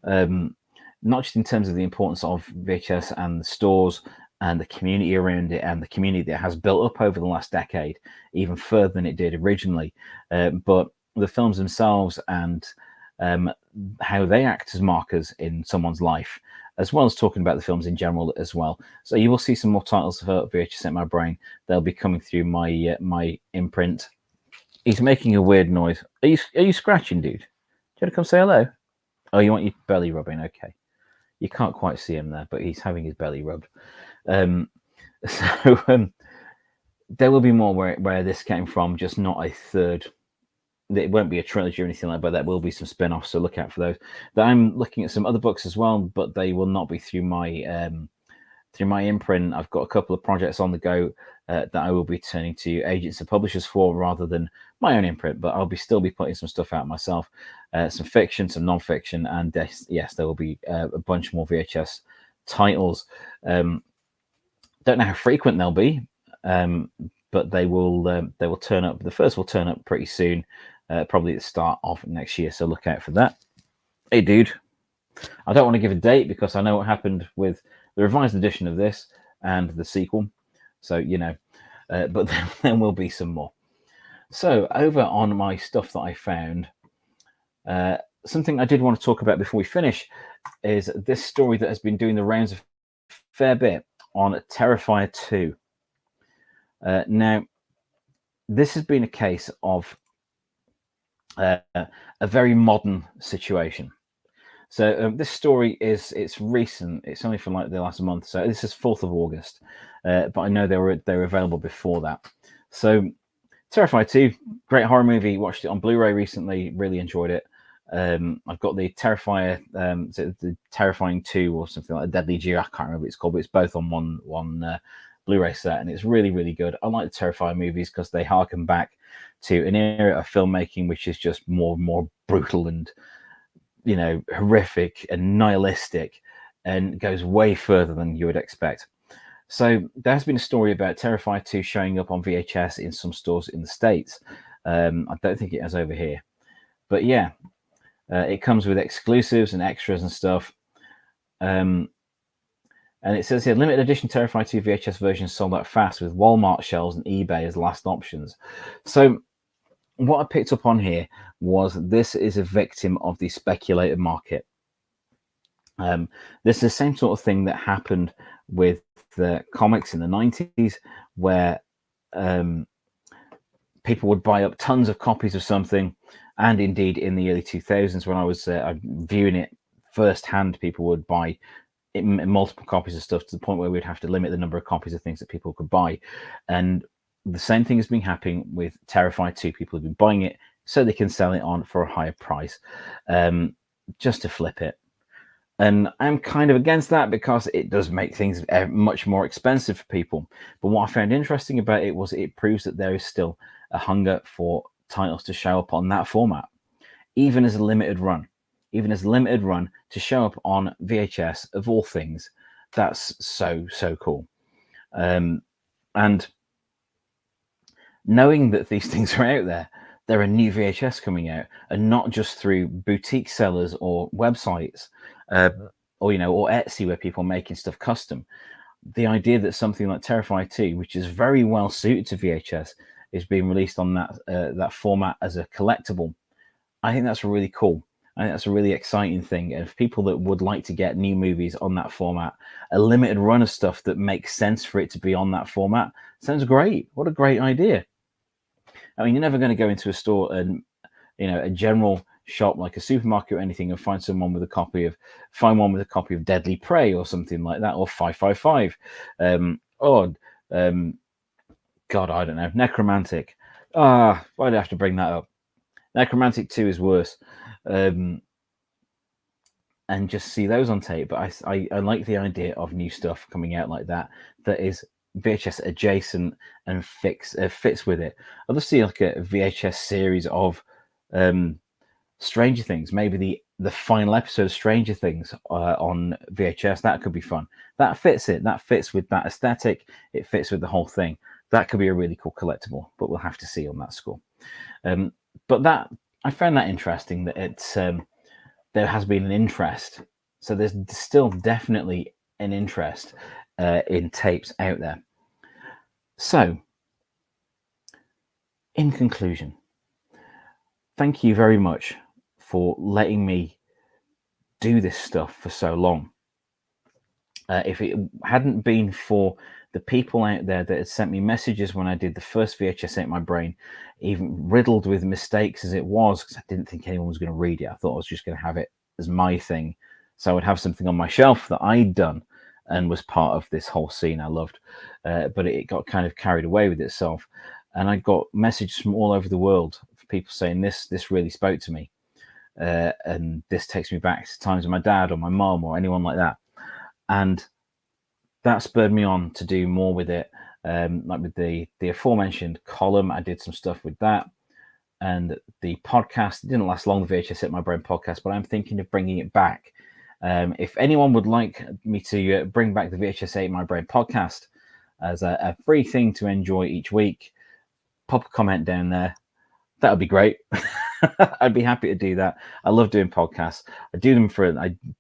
S1: Not just in terms of the importance of VHS and the stores and the community around it, and the community that has built up over the last decade, even further than it did originally, but the films themselves and how they act as markers in someone's life, as well as talking about the films in general as well. So you will see some more titles for VHS Ate My Brain. They'll be coming through my my imprint. He's making a weird noise. Are you scratching, dude? Do you want to come say hello? Oh, you want your belly rubbing? Okay. You can't quite see him there, but he's having his belly rubbed. So there will be more where this came from, just not a third. It won't be a trilogy or anything like that, but there will be some spin-offs, so look out for those. That I'm looking at some other books as well, but they will not be through my imprint. I've got a couple of projects on the go that I will be turning to agents and publishers for, rather than my own imprint, but I'll still be putting some stuff out myself, some fiction, some non-fiction, and yes, there will be a bunch more VHS titles. Don't know how frequent they'll be, but they will turn up. The first will turn up pretty soon, probably at the start of next year, so look out for that. Hey, dude. I don't want to give a date because I know what happened with the revised edition of this and the sequel. So, but there will be some more. So over on my stuff that I found, something I did want to talk about before we finish is this story that has been doing the rounds a fair bit on Terrifier 2. Now, this has been a case of a very modern situation. So this story it's recent. It's only from like the last month. So this is 4th of August, but I know they were available before that. So Terrifier 2, great horror movie. Watched it on Blu-ray recently. Really enjoyed it. I've got the Terrifier, the Terrifying 2 or something like Deadly Jew. I can't remember what it's called, but it's both on one Blu-ray set, and it's really, really good. I like the Terrifier movies because they harken back to an era of filmmaking which is just more brutal and horrific and nihilistic, and goes way further than you would expect. So there has been a story about Terrifier 2 showing up on VHS in some stores in the States. I don't think it has over here, but yeah, it comes with exclusives and extras and stuff. And it says here, limited edition Terrifier 2 VHS version sold out fast, with Walmart shelves and eBay as last options. So what I picked up on here was this is a victim of the speculator market. This is the same sort of thing that happened with the comics in the 90s, where people would buy up tons of copies of something, and indeed in the early 2000s when I was viewing it firsthand, people would buy multiple copies of stuff to the point where we'd have to limit the number of copies of things that people could buy. And the same thing has been happening with Terrifier 2. People have been buying it so they can sell it on for a higher price, just to flip it. And I'm kind of against that because it does make things much more expensive for people. But what I found interesting about it was it proves that there is still a hunger for titles to show up on that format, even as a limited run. Even as a limited run to show up on VHS, of all things. That's so cool. And knowing that these things are out there. There are new VHS coming out, and not just through boutique sellers or websites, or or Etsy, where people are making stuff custom. The idea that something like Terrifier 2, which is very well suited to VHS, is being released on that format as a collectible, I think that's really cool. I think that's a really exciting thing. And if people that would like to get new movies on that format, a limited run of stuff that makes sense for it to be on that format, sounds great. What a great idea. I mean, you're never going to go into a store and, a general shop like a supermarket or anything and find one with a copy of Deadly Prey or something like that, or 555, or God, I don't know, Necromantic. Why do I have to bring that up? Necromantic 2 is worse. And just see those on tape. But I like the idea of new stuff coming out like that is VHS adjacent and fits with it. I'd love to see like a VHS series of Stranger Things, maybe the final episode of Stranger Things on VHS. That could be fun. That fits it. That fits with that aesthetic. It fits with the whole thing. That could be a really cool collectible, but we'll have to see on that score. But that I found that interesting that it's there has been an interest. So there's still definitely an interest in tapes out there. So, in conclusion, thank you very much for letting me do this stuff for so long. If it hadn't been for the people out there that had sent me messages when I did the first VHS Ate My Brain, even riddled with mistakes as it was, because I didn't think anyone was going to read it. I thought I was just going to have it as my thing. So I would have something on my shelf that I'd done and was part of this whole scene I loved. But it got kind of carried away with itself. And I got messages from all over the world of people saying this really spoke to me. And this takes me back to times with my dad or my mom or anyone like that. And that spurred me on to do more with it. Like with the aforementioned column, I did some stuff with that. And the podcast, it didn't last long, the VHS Ate My Brain podcast, but I'm thinking of bringing it back. If anyone would like me to bring back the VHS Ate My Brain podcast as a free thing to enjoy each week, pop a comment down there. That would be great. I'd be happy to do that. I love doing podcasts. I do them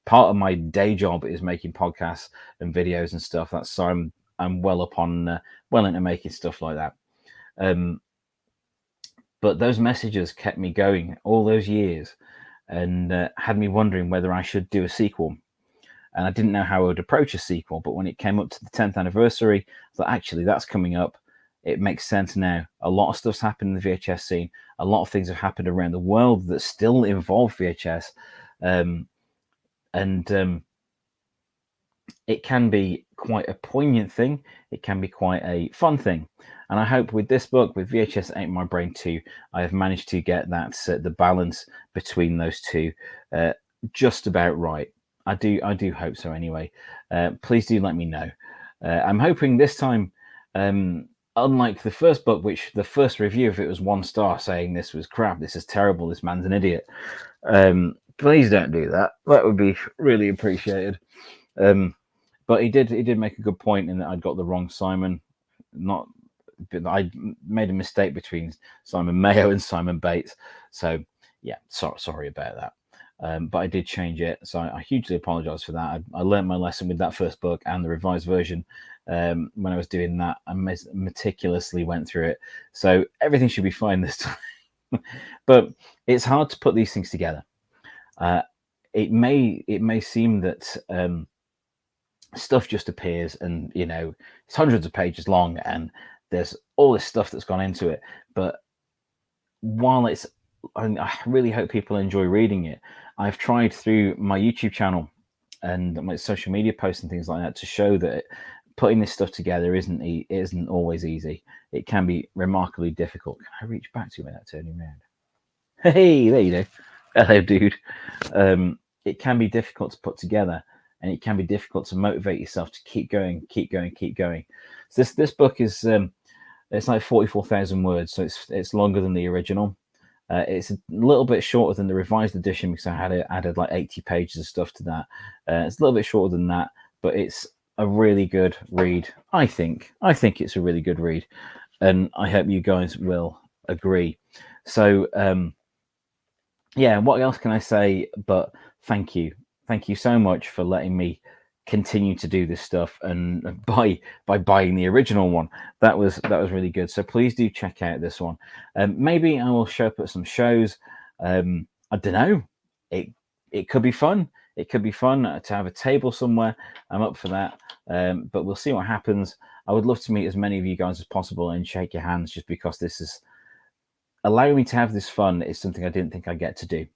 S1: part of my day job is making podcasts and videos and stuff. That's so I'm well into making stuff like that. But those messages kept me going all those years and had me wondering whether I should do a sequel. And I didn't know how I would approach a sequel. But when it came up to the 10th anniversary, I thought, actually, that's coming up. It makes sense now. A lot of stuff's happened in the VHS scene. A lot of things have happened around the world that still involve VHS. It can be quite a poignant thing. It can be quite a fun thing. And I hope with this book, with VHS Ate My Brain 2, I have managed to get that the balance between those two just about right. I do hope so anyway. Please do let me know. I'm hoping this time, unlike the first book, which the first review of it was 1 star saying this was crap, this is terrible, this man's an idiot. Please don't do that. That would be really appreciated. But he did make a good point in that I'd got the wrong Simon. I made a mistake between Simon Mayo and Simon Bates. So yeah, sorry about that. But I did change it, so I hugely apologize for that. I learned my lesson with that first book and the revised version. When I was doing that, I meticulously went through it, so everything should be fine this time. But it's hard to put these things together. It may seem that stuff just appears, and it's hundreds of pages long, and there's all this stuff that's gone into it. But while I really hope people enjoy reading it. I've tried through my YouTube channel and my social media posts and things like that to show that putting this stuff together isn't always easy. It can be remarkably difficult. Can I reach back to you without turning around? Hey, there you go. Hello, dude. It can be difficult to put together, and it can be difficult to motivate yourself to keep going. So this book is it's like 44,000 words, so it's longer than the original. It's a little bit shorter than the revised edition because I had added like 80 pages of stuff to that. It's a little bit shorter than that, but it's a really good read. I think it's a really good read. and I hope you guys will agree. So yeah, what else can I say but thank you so much for letting me continue to do this stuff, and by buying the original one. That was really good. So please do check out this one. Maybe I will show up at some shows. I don't know, it could be fun. It could be fun to have a table somewhere. I'm up for that. But we'll see what happens. I would love to meet as many of you guys as possible and shake your hands, just because this is allowing me to have this fun. Is something I didn't think I'd get to do.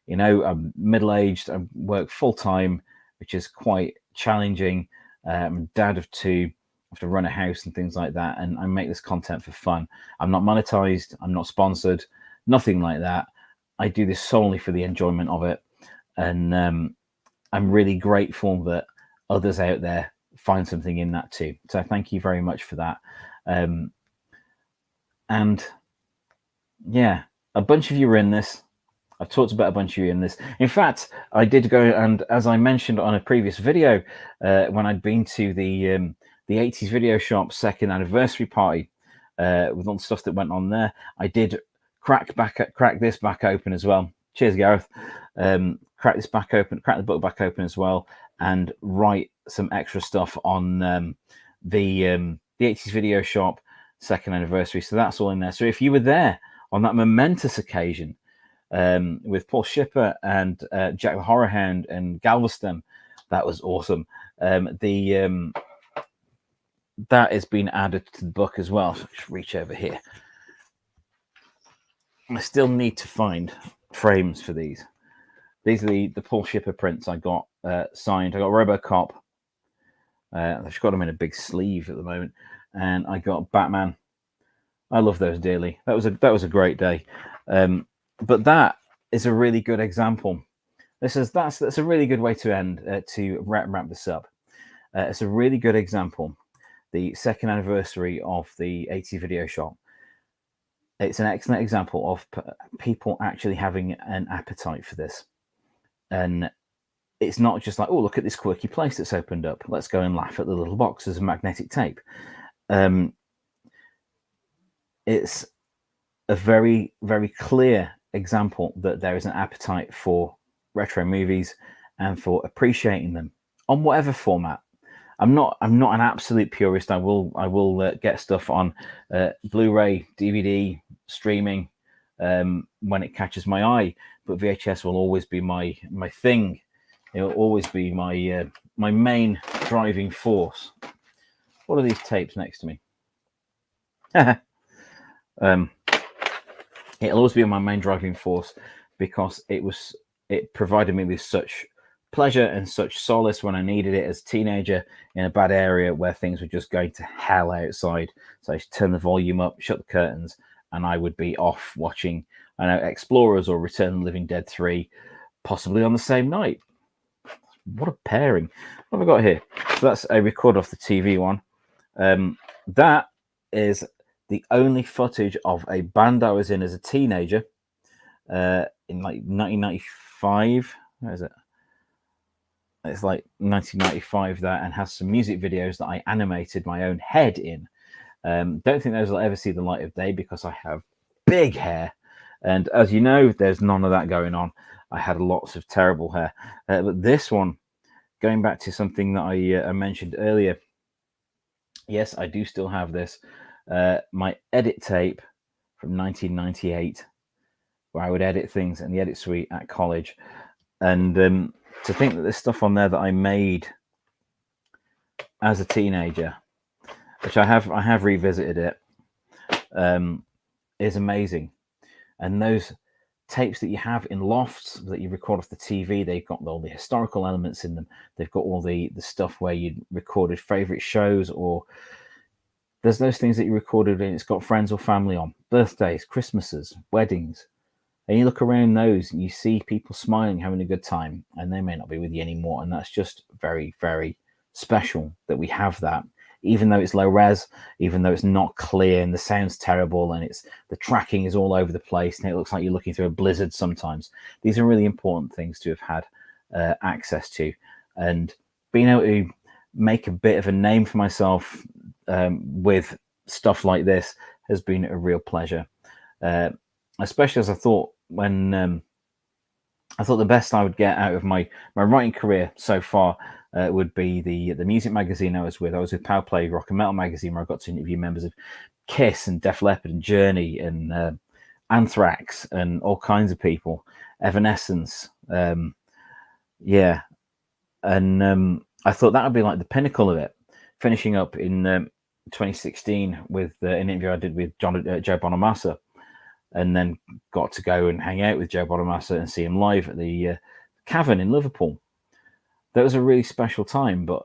S1: You know, I'm middle-aged, I work full-time, which is quite challenging. Dad of two, I have to run a house and things like that, and I make this content for fun. I'm not monetized, I'm not sponsored, nothing like that. I do this solely for the enjoyment of it, and I'm really grateful that others out there find something in that too. So thank you very much for that. And yeah, a bunch of you are in this. I've talked about a bunch of you in this. In fact, I did go, and as I mentioned on a previous video, when I'd been to the 80s Video Shop second anniversary party, with all the stuff that went on there, I did crack this back open as well. Cheers, Gareth. Crack the book back open as well, and write some extra stuff on the 80s Video Shop second anniversary. So that's all in there. So if you were there on that momentous occasion, with Paul Shipper and Jack the Horror Hound and Galveston, that was awesome. That has been added to the book as well. So just reach over here. I still need to find frames for these. These are the Paul Shipper prints I got signed. I got RoboCop. I've just got them in a big sleeve at the moment, and I got Batman. I love those dearly. That was a great day. But that is a really good example. That's a really good way to end, to wrap this up. It's a really good example. The second anniversary of the 80 Video Shop. It's an excellent example of people actually having an appetite for this. And it's not just like, oh, look at this quirky place that's opened up. Let's go and laugh at the little boxes of magnetic tape. It's a very, very clear example that there is an appetite for retro movies and for appreciating them on whatever format. I'm not an absolute purist. I will get stuff on Blu-ray, DVD, streaming when it catches my eye. But VHS will always be my thing. It will always be my my main driving force. What are these tapes next to me? It'll always be my main driving force, because it provided me with such pleasure and such solace when I needed it as a teenager in a bad area where things were just going to hell outside. So I just turn the volume up, shut the curtains, and I would be off watching, I know, Explorers or Return of the Living Dead 3, possibly on the same night. What a pairing. What have I got here? So that's a record off the TV one. That is the only footage of a band I was in as a teenager in like 1995. Where is it? It's like 1995, that, and has some music videos that I animated my own head in. Don't think those will ever see the light of day because I have big hair. And as you know, there's none of that going on. I had lots of terrible hair. But this one, going back to something that I mentioned earlier, yes, I do still have this. My edit tape from 1998, where I would edit things in the edit suite at college. And to think that there's stuff on there that I made as a teenager, which I have revisited it, is amazing. And those tapes that you have in lofts that you record off the TV, they've got all the historical elements in them. They've got all the stuff where you recorded favorite shows, or there's those things that you recorded and it's got friends or family on, birthdays, Christmases, weddings. And you look around those and you see people smiling, having a good time, and they may not be with you anymore. And that's just very, very special that we have that, even though it's low res, even though it's not clear and the sound's terrible and the tracking is all over the place and it looks like you're looking through a blizzard sometimes. These are really important things to have had access to, and being able to make a bit of a name for myself with stuff like this has been a real pleasure, especially as I thought when I thought the best I would get out of my writing career so far would be the music magazine I was with. I was with Power Play Rock and Metal magazine, where I got to interview members of Kiss and Def Leppard and Journey and Anthrax and all kinds of people, Evanescence. Yeah. And I thought that would be like the pinnacle of it, finishing up in 2016 with an interview I did with Joe Bonamassa, and then got to go and hang out with Joe Bonamassa and see him live at the Cavern in Liverpool. That was a really special time. But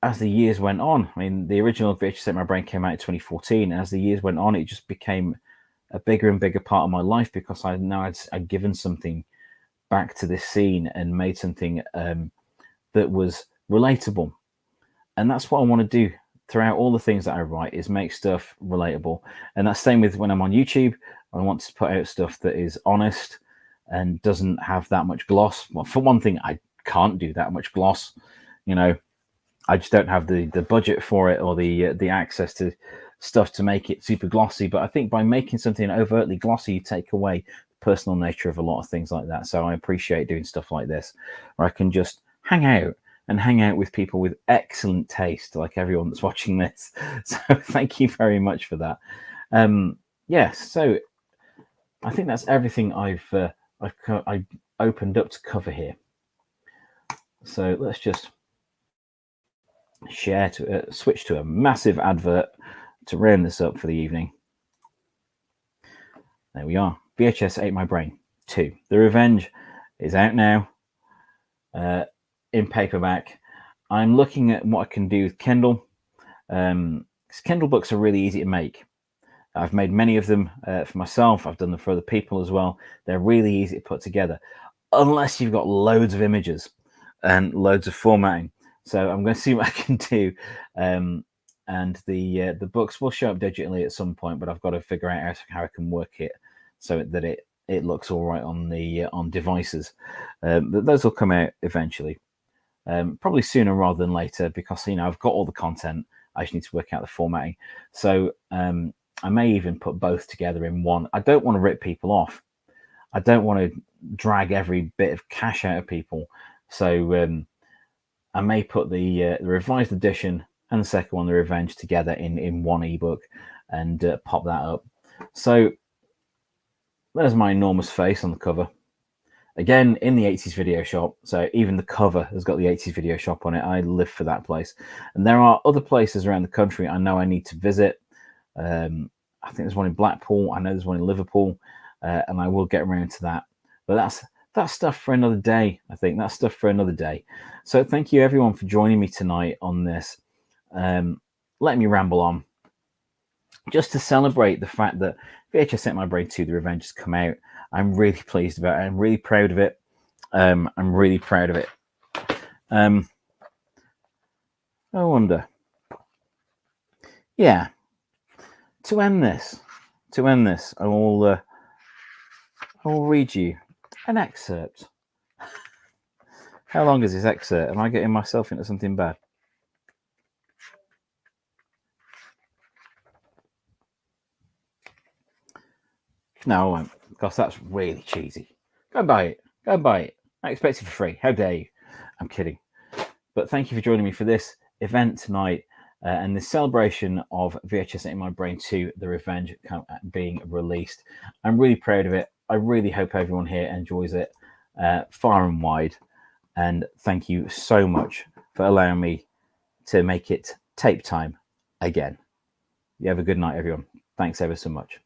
S1: as the years went on, I mean, the original VHS Ate My Brain came out in 2014. And as the years went on, it just became a bigger and bigger part of my life, because I now I'd given something back to this scene and made something that was relatable. And that's what I want to do throughout all the things that I write, is make stuff relatable. And that's same with when I'm on YouTube. I want to put out stuff that is honest and doesn't have that much gloss. Well, for one thing, I can't do that much gloss. You know, I just don't have the budget for it, or the access to stuff to make it super glossy. But I think by making something overtly glossy, you take away the personal nature of a lot of things like that. So I appreciate doing stuff like this, where I can just hang out with people with excellent taste, like everyone that's watching this. So thank you very much for that. Yes, so I think that's everything I've opened up to cover here. So let's just switch to a massive advert to round this up for the evening. There we are. VHS Ate My Brain 2. The Revenge is out now in paperback. I'm looking at what I can do with Kindle. Kindle books are really easy to make. I've made many of them for myself. I've done them for other people as well. They're really easy to put together, unless you've got loads of images and loads of formatting. So I'm going to see what I can do. And the books will show up digitally at some point, but I've got to figure out how I can work it so that it looks all right on devices. But those will come out eventually, probably sooner rather than later, because I've got all the content. I just need to work out the formatting. So I may even put both together in one. I don't want to rip people off. I don't want to drag every bit of cash out of people. So I may put the revised edition and the second one, The Revenge, together in one ebook and pop that up. So there's my enormous face on the cover. Again, in the 80s Video Shop. So even the cover has got the 80s Video Shop on it. I live for that place. And there are other places around the country I know I need to visit. I think there's one in Blackpool. I know there's one in Liverpool. And I will get around to that. But that's stuff for another day. I think that's stuff for another day. So thank you everyone for joining me tonight on this. Let me ramble on. Just to celebrate the fact that VHS Ate My Brain 2, The Revenge, has come out. I'm really pleased about it. I'm really proud of it. I'm really proud of it. I wonder. Yeah. To end this, I will read you an excerpt. How long is this excerpt? Am I getting myself into something bad? No, I won't, because that's really cheesy. Go buy it. Go buy it. I expect it for free. How dare you? I'm kidding. But thank you for joining me for this event tonight and this celebration of VHS Ate My Brain 2, The Revenge, being released. I'm really proud of it. I really hope everyone here enjoys it far and wide. And thank you so much for allowing me to make it tape time again. You have a good night, everyone. Thanks ever so much.